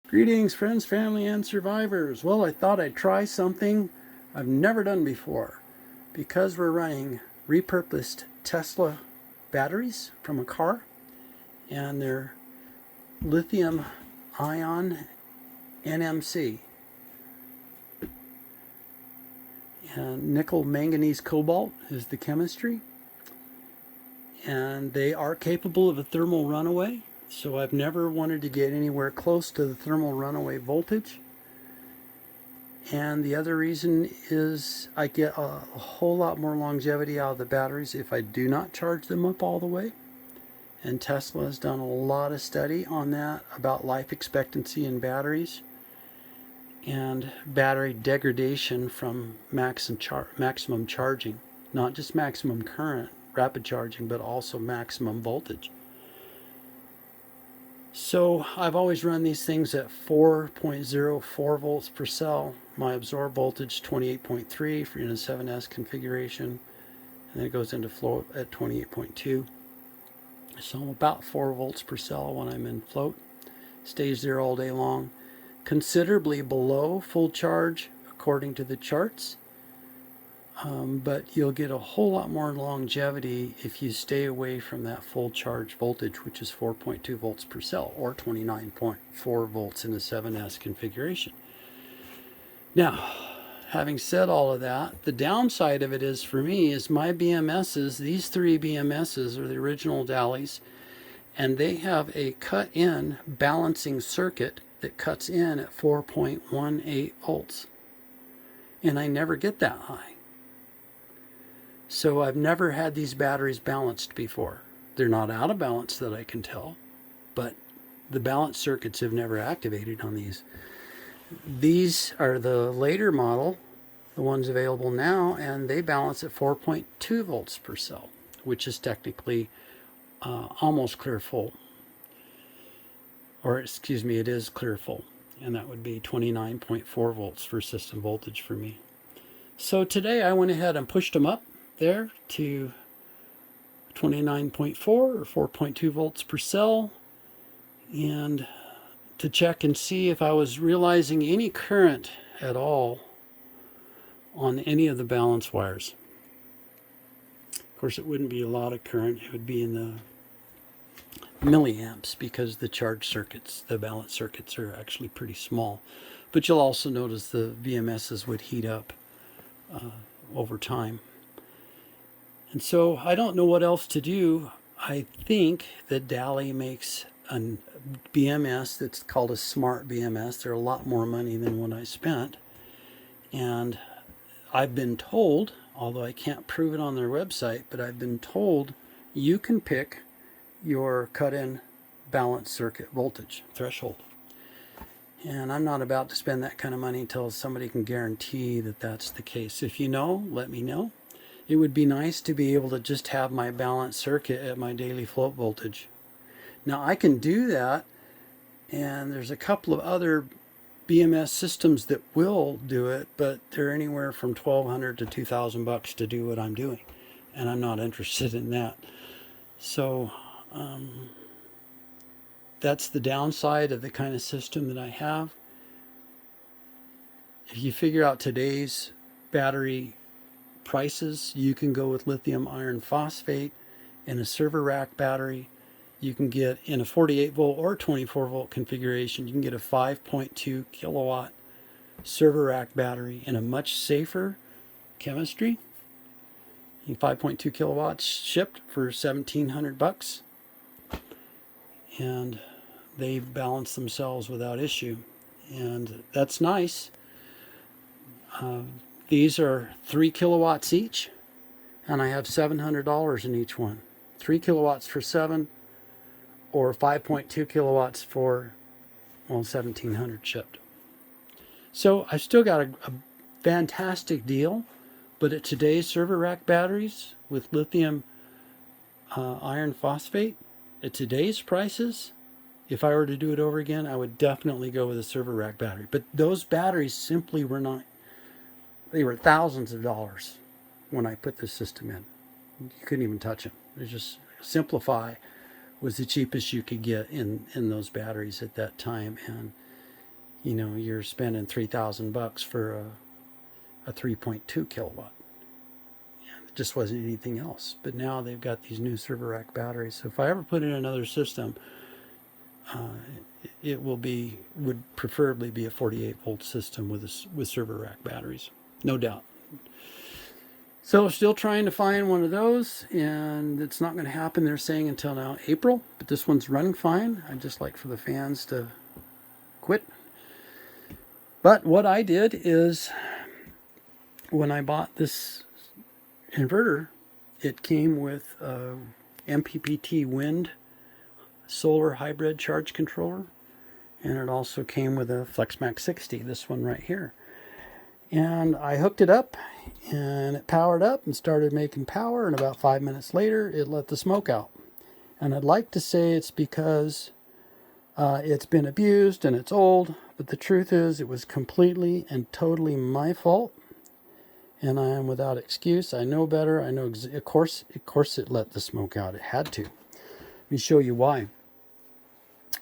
Greetings, friends, family, and survivors. Well, I thought I'd try something I've never done before. Because we're running repurposed Tesla batteries from a car, and they're lithium ion NMC, and nickel manganese cobalt is the chemistry, and they are capable of a thermal runaway. So I've never wanted to get anywhere close to the thermal runaway voltage. And the other reason is I get a whole lot more longevity out of the batteries if I do not charge them up all the way. And Tesla has done a lot of study on that, about life expectancy in batteries and battery degradation from maximum charging. Not just maximum current, rapid charging, but also maximum voltage. So I've always run these things at 4.04 volts per cell. My absorb voltage 28.3 for in a 7S configuration, and then it goes into float at 28.2. So I'm about 4 volts per cell when I'm in float. Stays there all day long. Considerably below full charge according to the charts. But you'll get a whole lot more longevity if you stay away from that full charge voltage, which is 4.2 volts per cell, or 29.4 volts in a 7S configuration. Now, having said all of that, the downside of it is, for me, is my BMSs, these three BMSs are the original Dalys, and they have a cut-in balancing circuit that cuts in at 4.18 volts. And I never get that high. So I've never had these batteries balanced before. They're not out of balance that I can tell, but the balance circuits have never activated on these. These are the later model, the ones available now, and they balance at 4.2 volts per cell, which is technically almost clear full. Or excuse me, it is clear full, and that would be 29.4 volts for system voltage for me. So today I went ahead and pushed them up there to 29.4 or 4.2 volts per cell, and to check and see if I was realizing any current at all on any of the balance wires. Of course, it wouldn't be a lot of current. It would be in the milliamps, because the charge circuits, the balance circuits, are actually pretty small. But you'll also notice the BMSs would heat up over time. And so I don't know what else to do. I think that Daly makes a BMS that's called a smart BMS. They're a lot more money than what I spent. And I've been told, although I can't prove it on their website, but I've been told you can pick your cut-in balance circuit voltage threshold. And I'm not about to spend that kind of money until somebody can guarantee that that's the case. If you know, let me know. It would be nice to be able to just have my balance circuit at my daily float voltage. Now I can do that, and there's a couple of other BMS systems that will do it, but they're anywhere from $1,200 to $2,000 to do what I'm doing, and I'm not interested in that. So that's the downside of the kind of system that I have. If you figure out today's battery prices, you can go with lithium iron phosphate in a server rack battery. You can get, in a 48 volt or 24 volt configuration, you can get a 5.2 kilowatt server rack battery in a much safer chemistry. 5.2 kilowatts shipped for $1,700, and they balance themselves without issue, and that's nice. These are 3 kilowatts each, and I have $700 in each one. 3 kilowatts for 7, or 5.2 kilowatts for, well, $1,700 shipped. So I still got a fantastic deal, but at today's server rack batteries with lithium iron phosphate, at today's prices, if I were to do it over again, I would definitely go with a server rack battery. But those batteries simply were not, they were thousands of dollars when I put this system in. You couldn't even touch them. It was just, Simplify was the cheapest you could get in those batteries at that time. And you're spending $3,000 for a 3.2 kilowatt. It just wasn't anything else. But now they've got these new server rack batteries. So if I ever put in another system, it would preferably be a 48 volt system with server rack batteries, no doubt. So still trying to find one of those, and it's not going to happen, they're saying, until now April. But this one's running fine. I'd just like for the fans to quit. But what I did is, when I bought this inverter, it came with a MPPT wind solar hybrid charge controller, and it also came with a Flexmax 60, this one right here. And I hooked it up, and it powered up and started making power, and about 5 minutes later it let the smoke out. And I'd like to say it's because it's been abused and it's old, but the truth is it was completely and totally my fault, and I am without excuse. I know better. I know of course it let the smoke out. It had to. Let me show you why.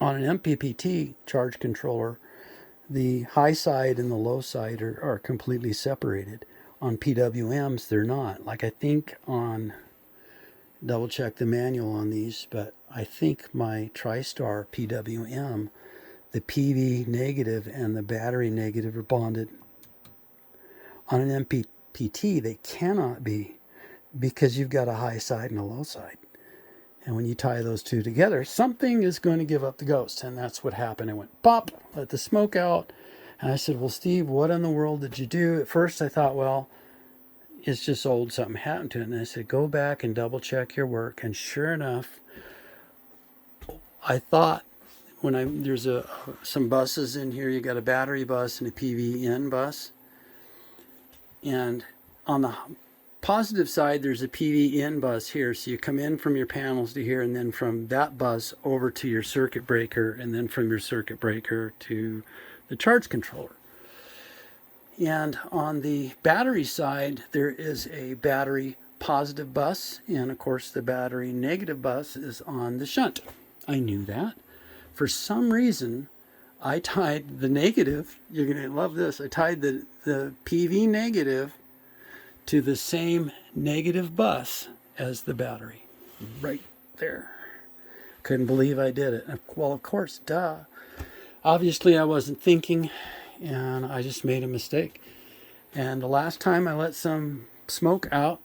On an MPPT charge controller, the high side and the low side are completely separated. On PWMs, they're not. Like, I think on, double check the manual on these, but I think my TriStar PWM, the PV negative and the battery negative are bonded. On an MPPT, they cannot be, because you've got a high side and a low side. And when you tie those two together, something is going to give up the ghost. And that's what happened. It went pop, let the smoke out. And I said, well, Steve, what in the world did you do? At first I thought, well, it's just old, something happened to it. And I said, go back and double check your work. And sure enough, I thought, there's some buses in here, you got a battery bus and a PV-in bus. And on the positive side, there's a PV-in bus here. So you come in from your panels to here, and then from that bus over to your circuit breaker, and then from your circuit breaker to the charge controller. And on the battery side, there is a battery positive bus, and of course the battery negative bus is on the shunt. I knew that. For some reason, I tied the negative, you're going to love this, I tied the PV negative to the same negative bus as the battery. Right there. Couldn't believe I did it. Well, of course, duh. Obviously, I wasn't thinking, and I just made a mistake. And the last time I let some smoke out,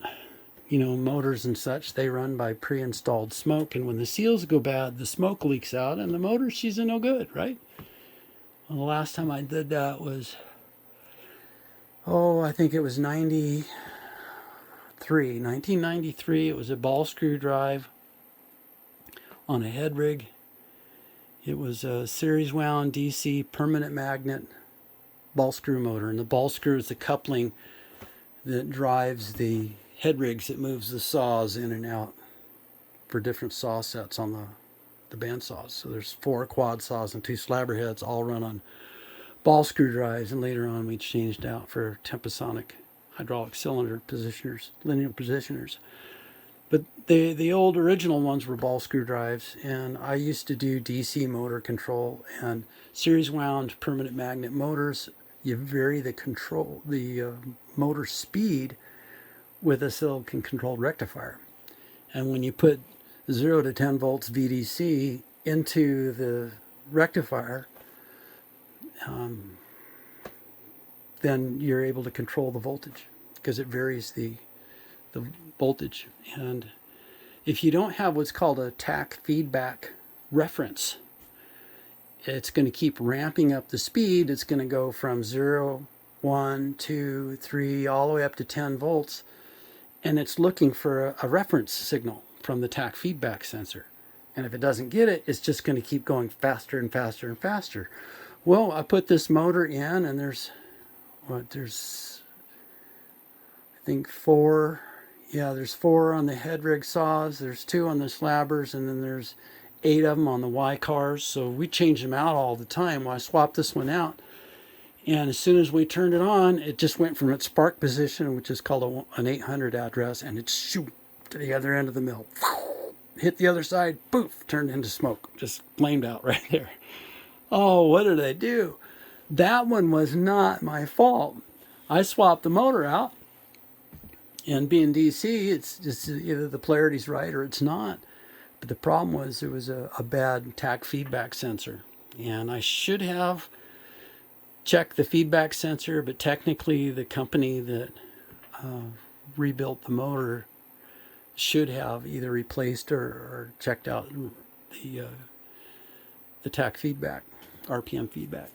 motors and such, they run by pre-installed smoke, and when the seals go bad, the smoke leaks out, and the motor, she's a no good, right? Well, the last time I did that was, I think it was 1993. It was a ball screw drive on a head rig. It was a series wound DC permanent magnet ball screw motor, and the ball screw is the coupling that drives the head rigs. It moves the saws in and out for different saw sets on the band saws. So there's 4 quad saws and 2 slabber heads, all run on ball screw drives, and later on we changed out for Tempesonic hydraulic cylinder positioners, linear positioners. But the old original ones were ball screw drives, and I used to do DC motor control and series wound permanent magnet motors. You vary the motor speed with a silicon controlled rectifier. And when you put 0 to 10 volts VDC into the rectifier, then you're able to control the voltage, because it varies the voltage. And if you don't have what's called a TAC feedback reference, it's going to keep ramping up the speed. It's going to go from 0, 1, 2, 3, all the way up to 10 volts. And it's looking for a reference signal from the TAC feedback sensor. And if it doesn't get it, it's just going to keep going faster and faster and faster. Well, I put this motor in, and there's I think 4. Yeah, there's 4 on the head rig saws, there's 2 on the slabbers, and then there's 8 of them on the Y cars. So we change them out all the time. Well, I swapped this one out, and as soon as we turned it on, it just went from its spark position, which is called an 800 address, and it shoot to the other end of the mill. Hit the other side, poof, turned into smoke. Just flamed out right there. Oh, what did I do? that one was not my fault. I swapped the motor out, and being DC, it's just either the polarity's right or it's not. But the problem was there was a bad tach feedback sensor, and I should have checked the feedback sensor, but technically the company that rebuilt the motor should have either replaced or checked out the tach feedback, RPM feedback.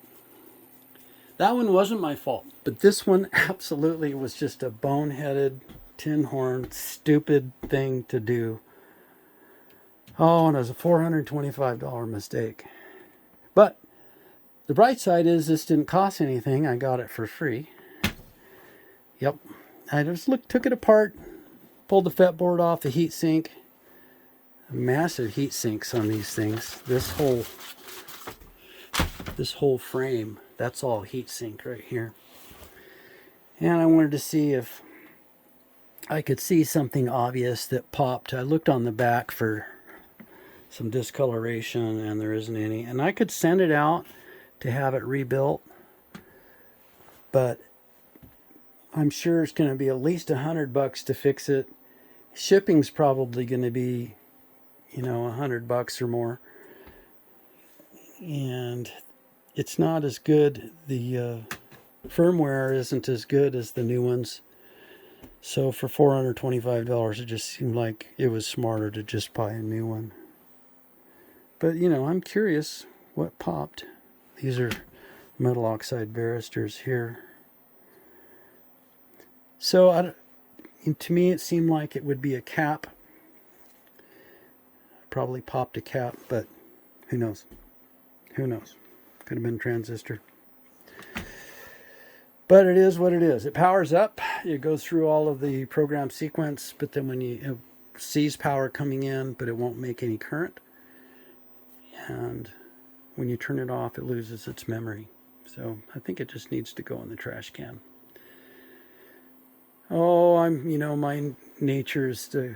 That one wasn't my fault, but this one absolutely was just a boneheaded, tin horn, stupid thing to do. Oh, and it was a $425 mistake. But the bright side is this didn't cost anything. I got it for free. Yep. I just took it apart, pulled the fretboard off the heat sink. Massive heat sinks on these things. This whole frame, that's all heat sink right here. And I wanted to see if I could see something obvious that popped. I looked on the back for some discoloration, and there isn't any. And I could send it out to have it rebuilt, but I'm sure it's going to be at least $100 to fix it. Shipping's probably going to be, $100 or more. And it's not as good. The firmware isn't as good as the new ones. So for $425, it just seemed like it was smarter to just buy a new one. But, I'm curious what popped. These are metal oxide varistors here. So to me, it seemed like it would be a cap. Probably popped a cap, but who knows? Who knows? Could have been a transistor. But it is what it is. It powers up. It goes through all of the program sequence, but then when it sees power coming in, but it won't make any current. And when you turn it off, it loses its memory. So I think it just needs to go in the trash can. Oh, my nature is to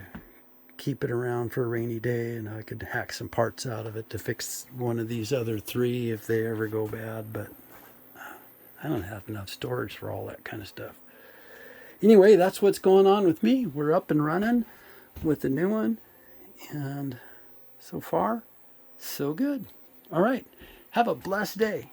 keep it around for a rainy day, and I could hack some parts out of it to fix one of these other three if they ever go bad, but I don't have enough storage for all that kind of stuff. Anyway, that's what's going on with me. We're up and running with the new one, and so far, so good. All right, have a blessed day.